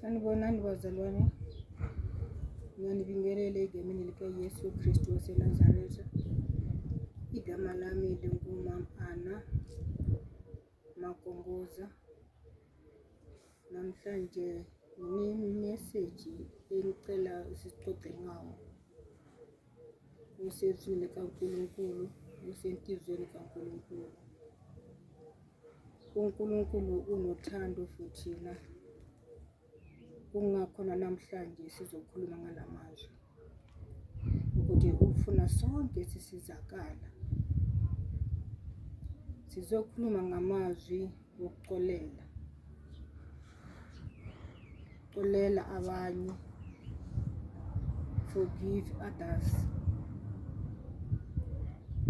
Sanibonani bazalwane, ngiyanibingelela egameni likaYesu Kristu waseNazaretha. Igama lami linguMam Ana Makongoza. Namhlanje nginemeseji engicela sixoxe ngawo. Usezwini kaNkulunkulu, usentizweni kaNkulunkulu. uNkulunkulu unothando for thina. Kungakhona namhlanje sizokhuluma ngalamazwi ukuthi ufuna sonke sisizakala. Sizokhuluma ngamazwi wokuxolela, xolela abanye, forgive others.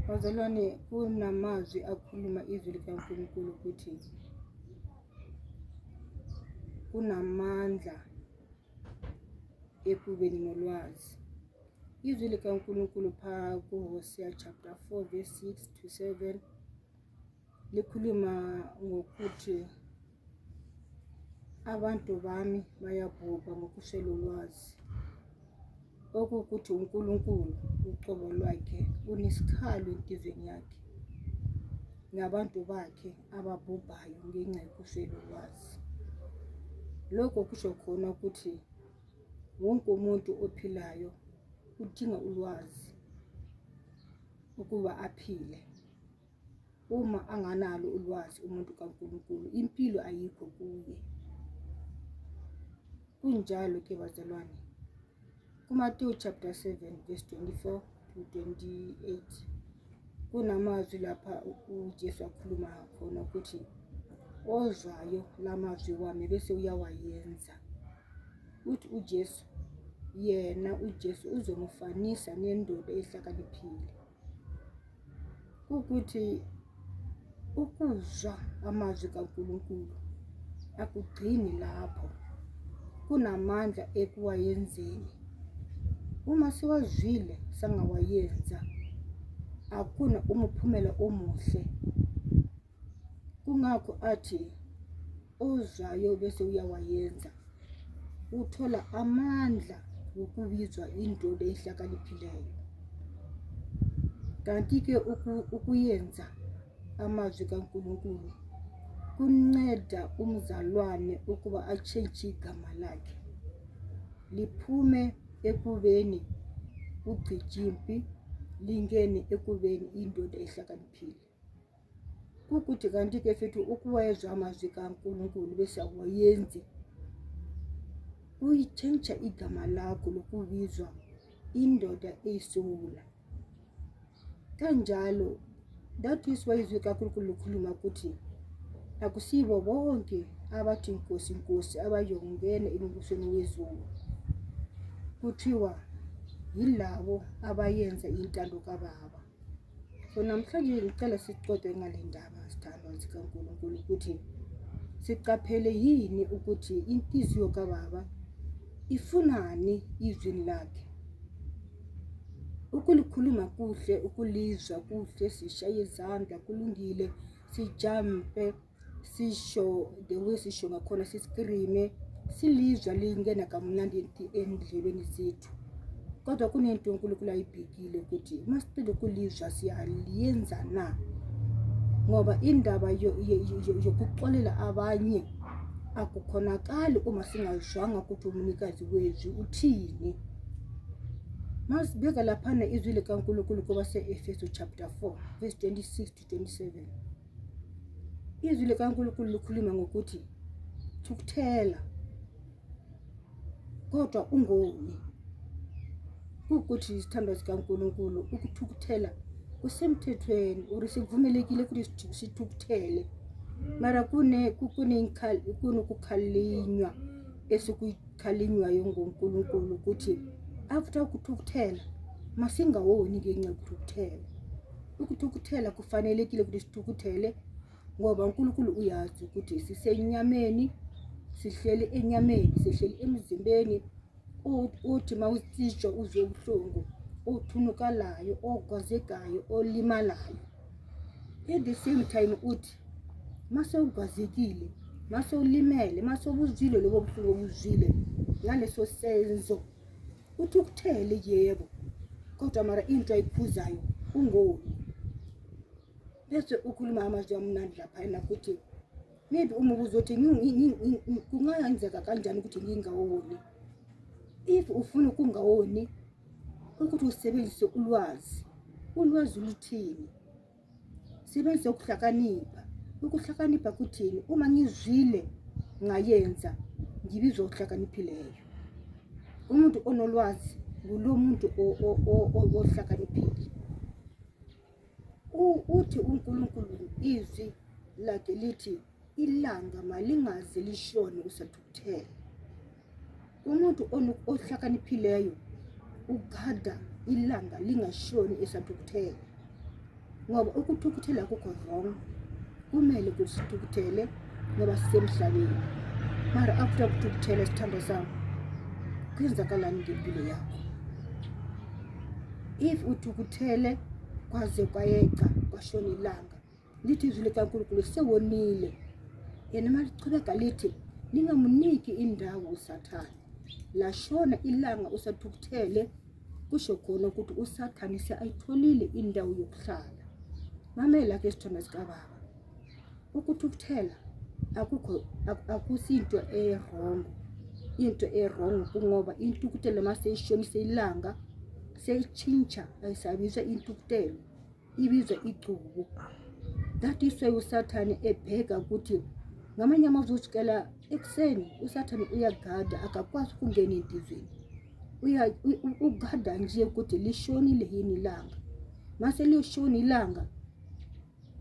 Bazalwane, kunamazwi akhuluma izwi likaNkulunkulu ukuthi kunamandla ekubeni nolwazi. Izwi likaNkulunkulu phaa kuHosea chapter 4 verse 6 to 7 likhuluma ngokuthi abantu bami bayabhubha ngokuswela ulwazi. Okukuthi uNkulunkulu uqobo lwakhe unesikhalo entizweni yakhe ngabantu bakhe ababhubhayo ngenxa yokuswela ulwazi. Lokho kusho khona ukuthi wonke umuntu ophilayo udinga ulwazi ukuba aphile. Uma anganalo ulwazi umuntu kaNkulunkulu, impilo ayikho kuye. Kunjalo ke bazalwane, kuMateyu chapter 7 verse 24 to 28 kunamazwi lapha uJesu akhuluma khona ukuthi ozwayo lamazwi wami bese uyawayenza. Uthi uJesu uzomufanisa nendoda ehlakaniphile. Ukuthi ukuzwa amazwi kaNkulunkulu akugcini lapho, kunamandla ekuwayenzeni. Uma siwazwile sangawayenza, akuna umphumela omuhle. Kungakho athi ozwayo bese uyawayenza uthola amandla ukubizwa indoda ehlakaniphileyo. Kanti ke ukuyenza amazwi kaNkulunkulu kunceda umzalwane ukuba atshintshe igama lakhe, liphume ekubeni ugcijimpi lingene ekubeni indoda ehlakaniphile. Ukuthi kanti ke futhi ukuwezwa amazwi kaNkulunkulu bese awayenzi uyitshintsha igama lakho lokubizwa indoda eyisula. Kanjalo that is why izwi kaNkulunkulu likhuluma ukuthi akusibo bonke abathi Nkosi Nkosi abayongena embusweni wezulu. Kuthiwa yilabo abayenza intando kaBaba. So namhlanje ngicela sixoxe ngale ndaba sithandwa zikaNkulunkulu ukuthi siqaphele yini ukuthi inhliziyo kaBaba ifunani izwini lakhe. Ukulikhuluma kuhle, ukulizwa kuhle, sishaye izandla kulungile, sijampe, sisho the way sisho ngakhona, siskrime, silizwa lingena kamnandi endlebeni zethu. Kodwa kunento uNkulunkulu ayibhekile ukuthi masicela ukulizwa siyaliyenza na. Ngoba indaba yokuxolela abanye akukhonakali uma singazwanga ukuthi umnikazi wezwi uthini. Masibeka laphana izwi likaNkulunkulu kwabase-Efeso chapter 4 verse 26 to 27. Izwi likaNkulunkulu likhuluma ngokuthi thukuthela kodwa ungoni. Ukuthi isithandwa sikaNkulunkulu ukuthukuthela kusemthethweni uri sivumelekile ukuthi sithukuthele. Mara kunokukhalinywa esikukhalinywayo ngoNkulunkulu ukuthi after ukuthukuthela masingawoni ngenxa yokuthukuthela. Ukuthukuthela kufanelekile ukuthi sithukuthele ngoba uNkulunkulu uyazi ukuthi sisenyameni, sihleli enyameni, sihleli emzimbeni uthi mawusitshwa uzwe ubuhlungu, othunukalayo, ogwazekayo, olimalayo. At the same time uthi mase ugwazekile mase ulimele, mase ubuzwile lobo buhlungu obuzwile ngaleso senzo, uthukuthele yebo, kodwa mara into ayiphuzayo ungoni. Bese ukhuluma amazwi amnandi laphayana ukuthi maybe uma ubuzothi kungayenzeka kanjani ukuthi ngingawoni. If ufuna ukungawoni ukuthi usebenzise ulwazi luthini, sebenzise ukuhlakanipha. Ukuhlakanipha kuthini? Uma ngizwile ngayenza ngibizwa uhlakaniphileyo. Umuntu onolwazi ngulo muntu ohlakaniphile. Uthi uNkulunkulu izwi lakhe lithi ilanga malingaze lishone usathukuthele. Umuntu ohlakaniphileyo ugada ilanga lingashoni esathukuthele, ngoba ukuthukuthela akukho wrong. Kumele kusithukuthele ngoba sisemhlabeni, mara after ukuthukuthela sithando sami kwenzakalani ngempilo yakho? If uthukuthele kwaze kwayeqa kwashona ilanga, lithi izwi likaNkulunkulu sewonile. Yena malichubeka lithi ningamuniki indawo uSathane. Lashona ilanga usathukuthele, kusho khona ukuthi uSathane ayitholile indawo yokuhlala. Mamela ke sithando sikababa, ukuthukuthela akusinto e-wrong. Into e-wrong kungoba intukuthelo mase ishonise ilanga seyitshintsha, ayisabizwa intukuthelo, ibizwa icubu. That is why uSathane ebheka ukuthi ngamanye amazwi usukela ekuseni uSathane uyagada, akakwazi ukungena entizweni. Ugada nje ukuthi lishonile yini ilanga. Mase lishona ilanga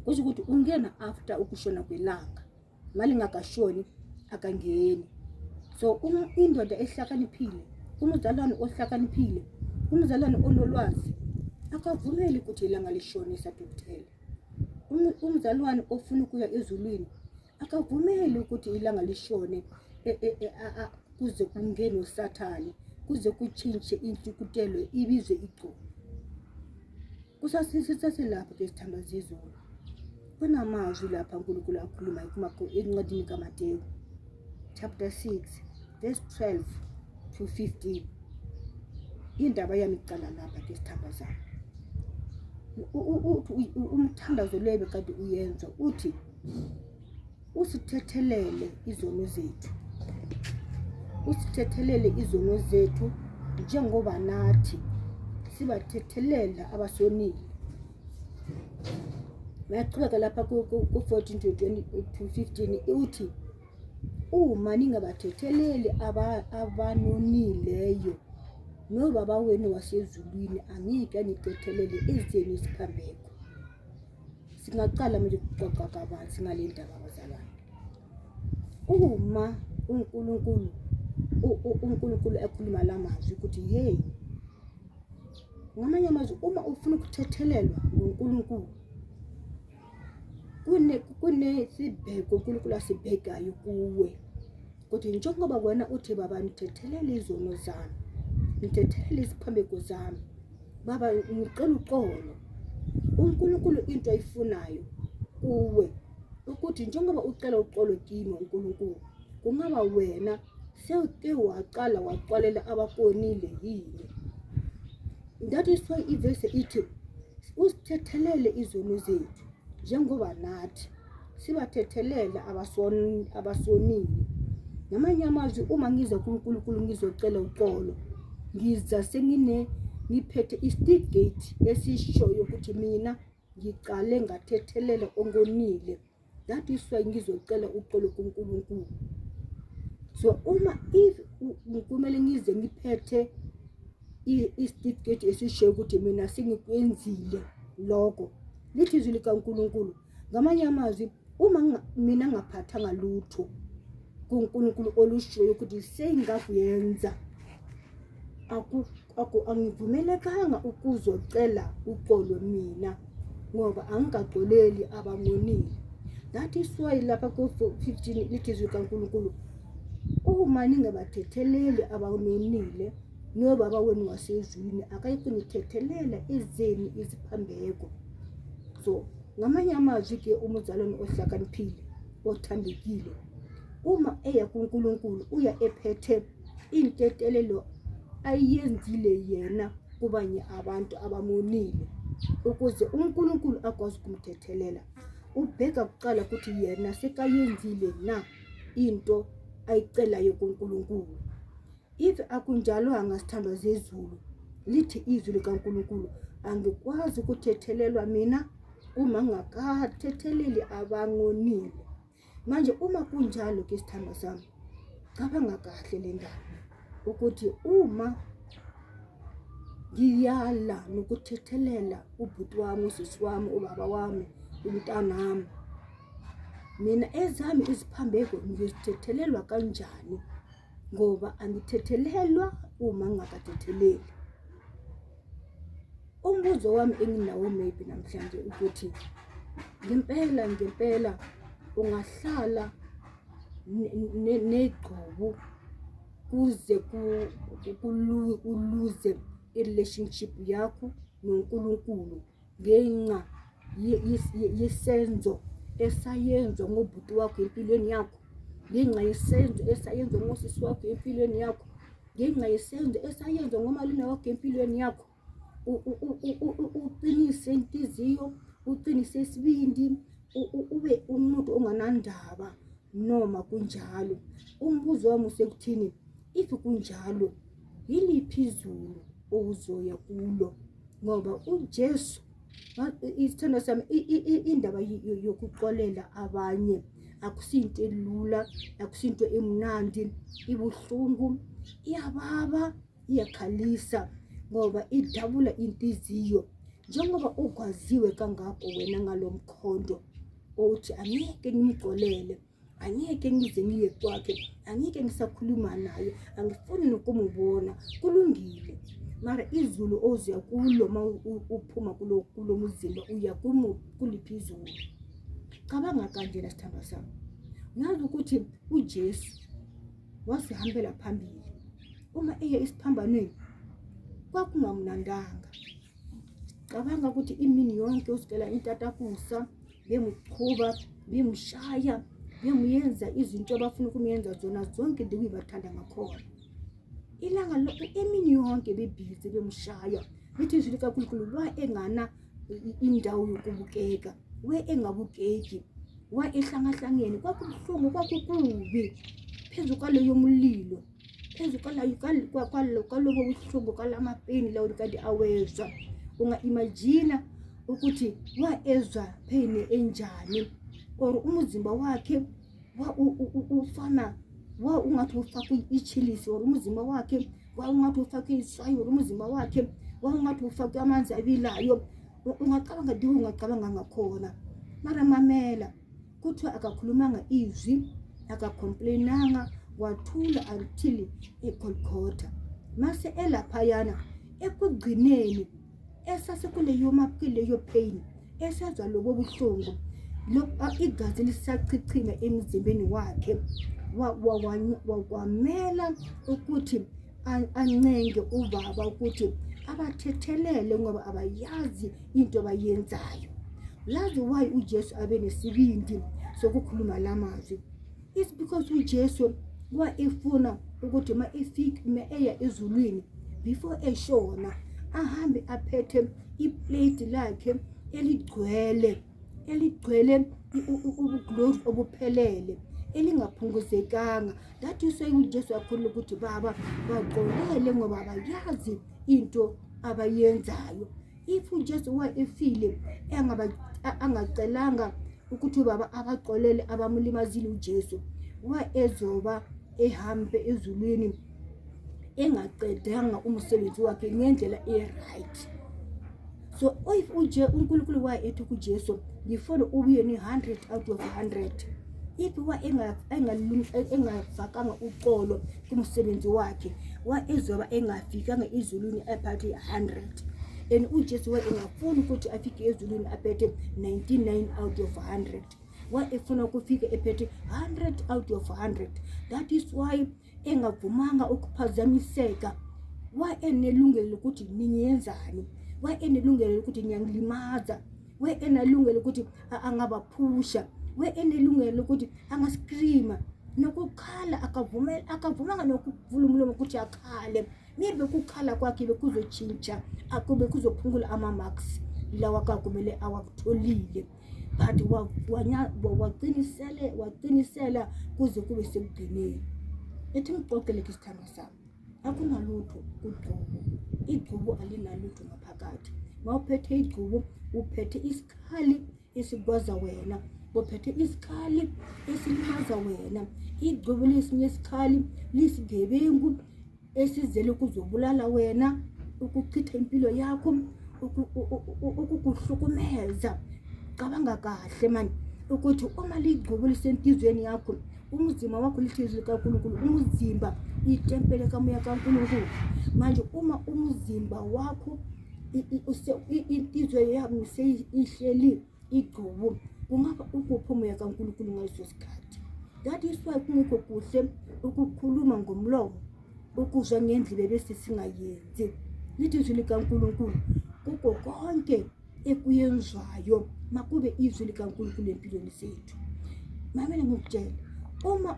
kusho ukuthi ungena after ukushona kwelanga, malingakashoni akangeni. So indoda ehlakaniphile, umzalwane ohlakaniphile, umzalwane onolwazi akavumeli ukuthi ilanga lishone esathukuthele. Umzalwane ofuna ukuya ezulwini akavumeli ukuthi ilanga lishone kuze kungene uSathane, kuze kutshintshe intukuthelo ibizwe icubu. Kusasilapha ke sithanda zizulu. Kunamazwi lapha uNkulunkulu akhuluma encwadini kaMateyu chapter 6 verse 12 to 15. Indaba yami iqala lapha ke sithanda zami. Umthandazo lebe kade uyenza uthi usithethelele izono zethu. Usithethelele izono zethu njengoba nathi sibathethelela abasonile. Mayaqhubeka lapha ku-14 to 15 uthi uma ningabathetheleli abanonileyo nobaba wenu wasezulwini angeke anicethelele ezeni isiphambeko. Singaqala manje ukuxoxa kabanzi ngale ndaba bazalwane. Uma uNkulunkulu ekhuluma lamazwi ukuthi hey, ngamanye amazwi uma ufuna ukuthethelelwa uNkulunkulu kunesibheko uNkulunkulu asibhekayo kuwe, ukuthi njengoba wena uthi baba nithethelele izono zami, nithethelele isiphambeko zami, baba ngicela uxolo. uNkulunkulu into ayifunayo kuwe ukuthi njengoba ucela uxolo kimi uNkulunkulu, kungaba wena sewuke waqala waxwalela abafonile yini. That is why ivese ithi usithethelele izono zethu njengoba nathi sibathethelela abasonile. Ngamanye amazwi uma ngiza kuNkulunkulu ngizocela uxolo, ngiza ngiphethe istigate esishoyo ukuthi mina ngiqale ngathethelela ongonile. That is why ngizocela uxolo kuNkulunkulu. So uma kumele ngize ngiphethe istigate esishoyo ukuthi mina sengikwenzile lokho, lithi izwi likaNkulunkulu. Ngamanye amazwi uma mina ngaphathanga lutho kuNkulunkulu olushoyo ukuthi sengakuyenza, angivumelekanga ukuzocela uxolo mina ngoba angikaxoleli abangonile. That is why lapha ku-15 lithi izwi likaNkulunkulu, uma ningabathetheleli abangonile nobaba wenu wasezulwini akayikho nithethelela ezeni iziphambeko. So ngamanye amazwi ke umzalwane ohlakaniphile othambekile uma eya kuNkulunkulu uya ephethe intetelelo ayenzile yena kubanye abantu abamonile ukuze uNkulunkulu akwazi ukumthethelela. Ubheka kuqala ukuthi yena sekayenzile na into ayicelayo kuNkulunkulu. If akunjalwanga sithandwa zezulu, lithi izwi likaNkulunkulu, angikwazi ukuthethelelwa mina uma ngakathetheleli abangonile. Manje uma kunjalo ke sithandwa sami, cabanga kahle le ndaba ukuthi uma ngiyala nokuthethelela ubhuti wami, usisi wami, ubaba wami, umntanami, mina ezami iziphambeko ngizithethelelwa kanjani? Ngoba angithethelelwa uma ngingakathetheleli. Umbuzo wami enginawo maybe namhlanje ukuthi ngempela ungahlala negcobu kuze uluze i-relationship yakho noNkulunkulu ngenxa yesenzo esayenzwa ngobhuti wakho empilweni yakho, ngenxa yesenzo esayenzwa ngosisi wakho empilweni yakho, ngenxa yesenzo esayenzwa ngomalume wakho empilweni yakho, uqinise inhliziyo, uqinise isibindi, ube umuntu onganandaba noma kunjalo. Umbuzo wami usekuthini, if kunjalo yiliphi izulu ozoya kulo? Ngoba uJesu isithando sami indaba yokuxolela abanye akusinto elula, akusinto emnandi, ibuhlungu, iyababa, iyakhalisa ngoba idabula inhliziyo. Njengoba ukwaziwe kangako wena ngalomkhondo uthi angeke ngimxolele, angeke ngize ngiye kwakhe, angeke ngisakhuluma naye, angifuni nokumubona, kulungile. Mara izulu ozoya kulo ma uphuma kulo mzimba uya kuliphi izulu? Cabanga kanje sithandwa sami. Uyazi ukuthi uJesu wasihambela phambili. Uma eya esiphambanweni kwakungamnandanga. Cabanga ukuthi imini yonke usukela intatakusa bemuqhuba, bemshaya, bemuyenza izinto abafuna ukuyenza zona zonke njengobathanda ngakhona. Ilanga lonke emini yonke bebhizi bemshaya. Lithi izwi likaNkulunkulu wa engana indawo yokubukeka, we engabukeki, wa ehlangahlangene, kwakubuhlungu, kwakukubi phezu kwaleyo mlilo, phezu kwalobo buhlungu kwalamapeni lawo kanti awezwa. Unga-imagine ukuthi wa ezwa pain enjani, or umzimba wakhe ufana ungathi ufakwe ichilisi, or umzimba wakhe ungathi ufakwe iswayi, or umzimba wakhe ungathi ufakwe amanzi abilayo. Ungacabanga ngakhona. Mara mamela, kuthiwa akakhulumanga izwi, akacomplainanga, wathula until eGolgotha. Mase elaphayana ekugcineni esasekuleyo pain, esezwa lobo buhlungu, igazi lisachichima emzimbeni wakhe, wamela ukuthi ancenge ubaba ukuthi abathethelele ngoba abayazi into abayenzayo. Yazi why uJesu abe nesibindi sokukhuluma lamazwi? It's because uJesu efuna ukuthi ma eya ezulwini, before eshona ahambe aphethe iplate lakhe eligcwele ubuglory obuphelele, elingaphunguzekanga. That is why uJesu akhuluma ukuthi baba baxolele ngoba abayazi into abayenzayo. If uJesu efile angacelanga ukuthi baba abaxolele abamulimazile uJesu, ezoba ehambe ezulwini engaqedanga umsebenzi wakhe ngendlela right. So if uNkulunkulu ethi kuJesu ngifuna ubuye ni 100 out of 100, if engafakanga uxolo kumsebenzi wakhe, ezoba engafikanga ezulwini aphethe 100, and uJesu engafuna ukuthi afike ezulwini aphethe 99 out of 100, efuna ukufika ephethe 100 out of 100. That is why engavumanga ukuphazamiseka, enelungelo ukuthi niyenzani, enelungelo ukuthi ngiyangilimaza, enelungelo ukuthi angabaphusha, enelungelo ukuthi angascreama, nokukhala akavumanga nokuvula umlomo ukuthi akhale. Maybe ukukhala kwakhe bekuzotshintsha, akube kuzophungula ama-marks lawa akakumele awakutholile, but waqinisela kuze kube sekugcineni. Ethi ngixoxele ke isithandwa sami, akunalutho kugqubu. Igqubu alinalutho ngaphakathi. Ma uphethe igqubu, uphethe isikhali esikwaza wena, uphethe isikhali esilimaza wena. Igqubu lesinye isikhali lisigebengu esizele ukuzobulala wena, ukuchitha impilo yakho, ukukuhlukumeza. Cabanga kahle mani ukuthi uma ligqubu lisentizweni yakho, umzimba wakho lithizwe kaNkulunkulu. Umzimba itempele kamoya kaNkulunkulu. Manje uma umzimba wakho intizwe yakho seyihleli igqubu, kungaba ukuphi umoya kaNkulunkulu ngaleso sikhathi? That is why kungekho kuhle ukukhuluma ngomlomo, ukuzwa ngendlebe bese singayenzi. Lithizwe likaNkulunkulu kuko konke ekuyenzwayo makube izwi likaNkulunkulu empilweni zethu. Mamela ngikutshela, uma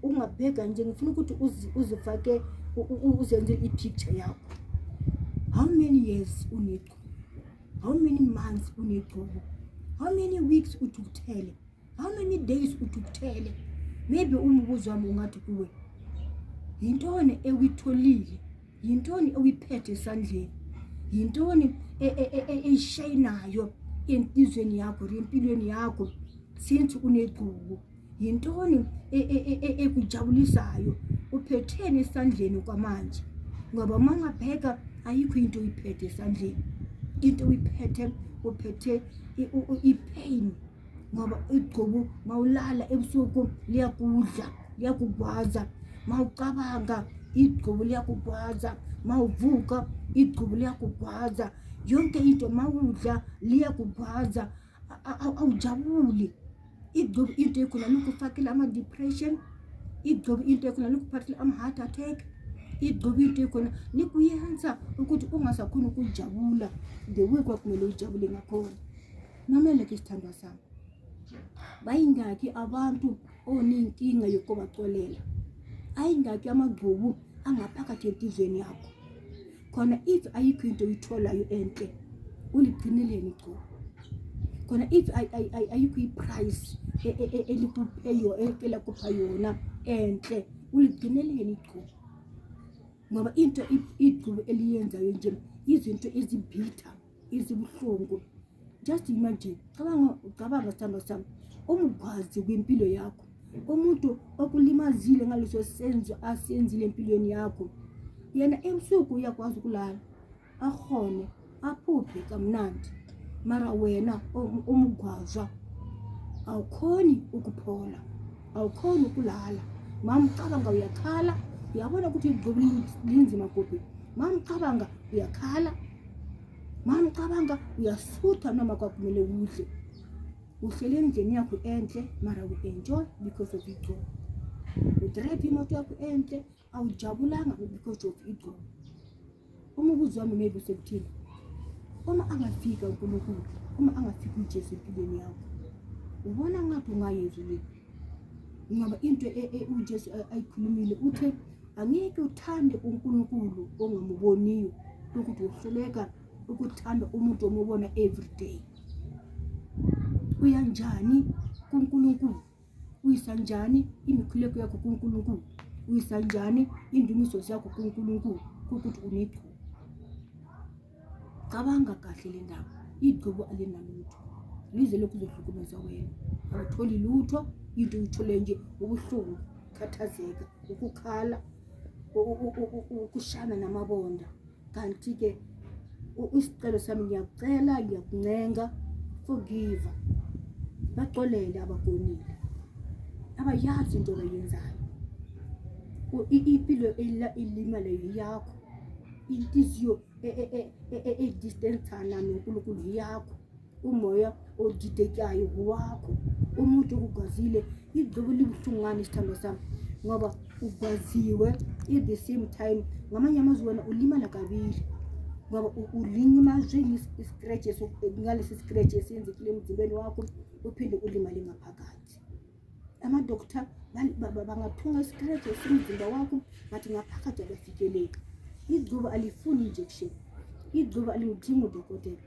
ungabheka nje, ngifuna ukuthi uzifake uzenze i-picture yakho. How many years unegqubu? How many months unegqubu? How many weeks uthukuthele? How many days uthukuthele? Maybe umbuzo wami ungathi kuwe, yintoni ewitholile? Yintoni ewiphethe esandleni? Yintoni eyishayinayo empilweni yakho, empilweni yakho since unegqubu? Yintoni ekujabulisayo? Uphetheni esandleni kwamanje? Ngoba uma ungabheka ayikho into uyiphethe esandleni. Into uyiphethe, uphethe i-pain. Ngoba igqubu mawulala ebusuku liyakudla, liyakugwaza. Mawucabanga igqubu liyakugwaza. Mawuvuka igqubu liyakugwaza. Yonke into mawudla liyakugwaza. Awujabuli. Igqubu into ekhona lokufakela ama-depression. Igqubu into ekhona lokuphathela ama-heart attack. Igqubu into ekhona likuyenza ukuthi ungasakhona ukujabula the way kwakumele ujabule ngakhona. Mamela ke isithandwa sami, bayingaki abantu onenkinga yokubaxolela? Ayingaki amagqubu angaphakathi empilweni yakho? Khona if ayikho into uyitholayo enhle, uligcineleni igqubu. Khona if ayikho i-price elikupheyo elakupha yona enhle, uligcineleni igqubu. Ngoba into igqubu eliyenzayo nje izinto ezibhitha, ezibuhlungu. Just imagine, cabanga sithandwa sami, umgwazi kwempilo yakho, umuntu okulimazile ngaleso senzo asenzile empilweni yakho, yena ebusuku uyakwazi ukulala, akhone, aphuphe kamnandi. Mara wena umgwazwa awukhoni ukuphola, awukhoni ukulala. Mamcabanga uyakhala, uyabona ukuthi igqubu linzima kuphi. Mamcabanga uyakhala, mamcabanga uyasutha noma kwakumele udle. Uhlele endlini yakho enhle, mara u-enjoy because of igqubu. Udrive imoto yakho enhle, awujabulanga because of igqubu. Umubuzo wami maybe usekuthini, uma angafika uNkulunkulu, uma angafika uJesu empilweni yakho, ubona ngathi ungayezwa le? Ngoba into uJesu ayikhulumile uthi angeke uthande uNkulunkulu ongamuboniyo, ukuthi uhluleka ukuthanda umuntu omubona every day. Uyanjani kuNkulunkulu? Uyisanjani imikhuleko yakho kuNkulunkulu? Uyisanjani indumiso zakho kuNkulunkulu ukuthi unegqubu? Cabanga kahle le ndaba. Igqubu alinalutho, lize lokhu kuzohlukumeza wena. Awutholi lutho, into uyithole nje ubuhlungu, khathazeka, ukukhala, ukushana namabonda. Kanti ke isicelo sami ngiyakucela, ngiyakuncenga, forgive. Baxolele abagonile, abayazi into abayenzayo. Impilo ilimale yakho, inhliziyo edistance noNkulunkulu yakho, umoya odidekayo wakho, umuntu okugwazile. Igqubu libuhlungane isithandwa sami, ngoba ugwaziwe at the same time ngamanye amazwi wena ulimala kabili. Ngoba ulimazwe ngalesi scratch esenzekile emzimbeni wakho, uphinde ulimale ngaphakathi. Ama-doctor bangathunga isikreje esimzimba wakho ngathi ngaphakathi abafikeleki. Igcuba alifuni injection, igcuba alidingi udokotela,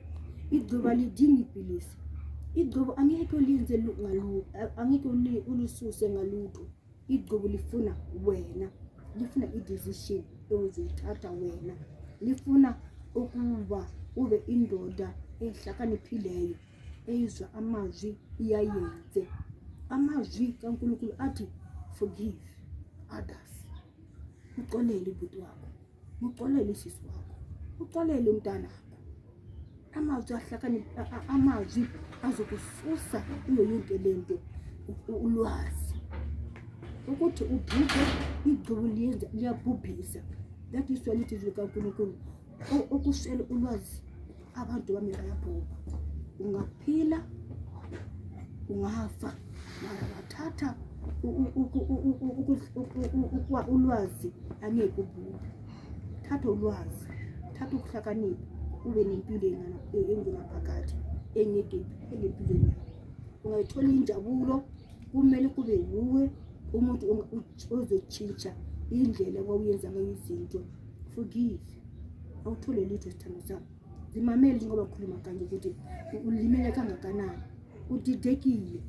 igcuba alidingi ipilisi, igcuba angeke ulenze angeke ulisuse ngalutho. Igcuba lifuna wena, lifuna i-decision ozoyithatha wena, lifuna ukuba ube indoda ehlakaniphileyo eyizwa amazwi iyayenze. Amazwi kaNkulunkulu athi forgive others. Uxolele ubhuti wakho, uxolele isisi wakho, uxolele umntana wakho. Amazwi azokususa kuyo yonke lento ulwazi ukuthi ubhubhe. Igcubu liyabhubhisa. That is why lithi likaNkulunkulu okuswele ulwazi abantu bami bayabhubha. Ungaphila ungafa, mara bathatha ulwazi angeke ubhubhe. Thatha ulwazi, thatha ukuhlakanipha, ube nempilo engunaphakade engeke iphele empilweni yakho. Ungayithola injabulo, kumele kube wuwe umuntu ozotshintsha indlela wawuyenza ngayo izinto. Forgive, awuthole litho sithando sami. Zimamele ngoba ngikhuluma kanje ukuthi ulimele kangakanani, udidekile.